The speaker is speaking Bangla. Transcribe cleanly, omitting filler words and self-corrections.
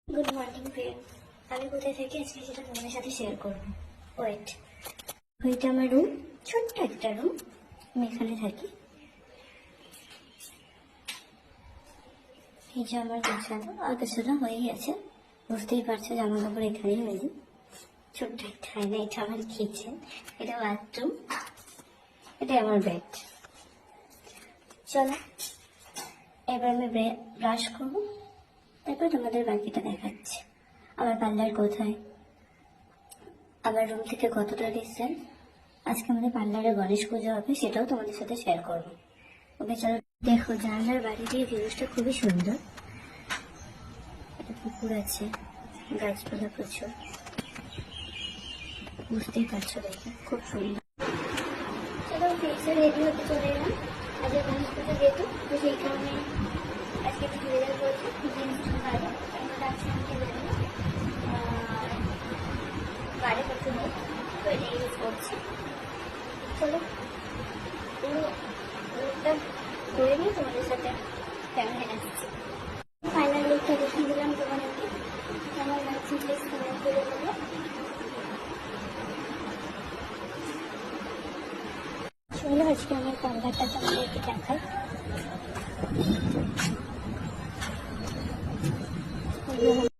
গুড মর্নিং ফ্রেন্ড, আমি কোথায় থাকি আজকে সেটা তোমাদের সাথে শেয়ার করবো। ওয়েট, ওইটা আমার রুম, ছোট্ট একটা রুম, আমি এখানে থাকি। এই যে আমার গোছানো আগাছানো হয়ে গেছে, বুঝতেই পারছো জামা কাপড় এখানেই মেলি। ছোট্ট একটা আয়না, এটা আমার কিচেন, এটা বাথরুম, এটা আমার বেড। চলো এবার আমি ব্রাশ করবো, তারপর তোমাদের বাকিটা দেখাচ্ছি। আমার পার্লার কোথায়, আমার রুম থেকে কতটা ডিস্টেন্স, আজকে আমাদের পার্লারে গণেশ পুজো হবে, সেটাও তোমাদের সাথে শেয়ার করবো। ওকে চলো। দেখো জানলার বাড়ি দিয়ে ভিউজটা খুবই সুন্দর, একটা পুকুর আছে, গাছপালা প্রচুর, বুঝতেই পারছো দেখে খুব সুন্দর। চলো ফেসে রেডি হতে চলে এলাম, আজকে গণেশ পুজো যেহেতু, তো সেই কারণে আজকে একটু চুড়িদার করছি, জিন্স ভালো, আমরা আজকে আমি বেরোবো গাড়ি করতে হোক, তো এটা ইউজ করছি। চলো পুরো লুকটা করে নিয়ে তোমাদের সাথে ক্যামেরা আসছি। ফাইনাল লুকটা দেখিয়ে দিলাম তোমাদেরকে, কেমন লাগছে প্লিজ কমেন্ট করে দেবো। চলো আজকে আমার পার্লারটা তোমাদেরকে দেখাই।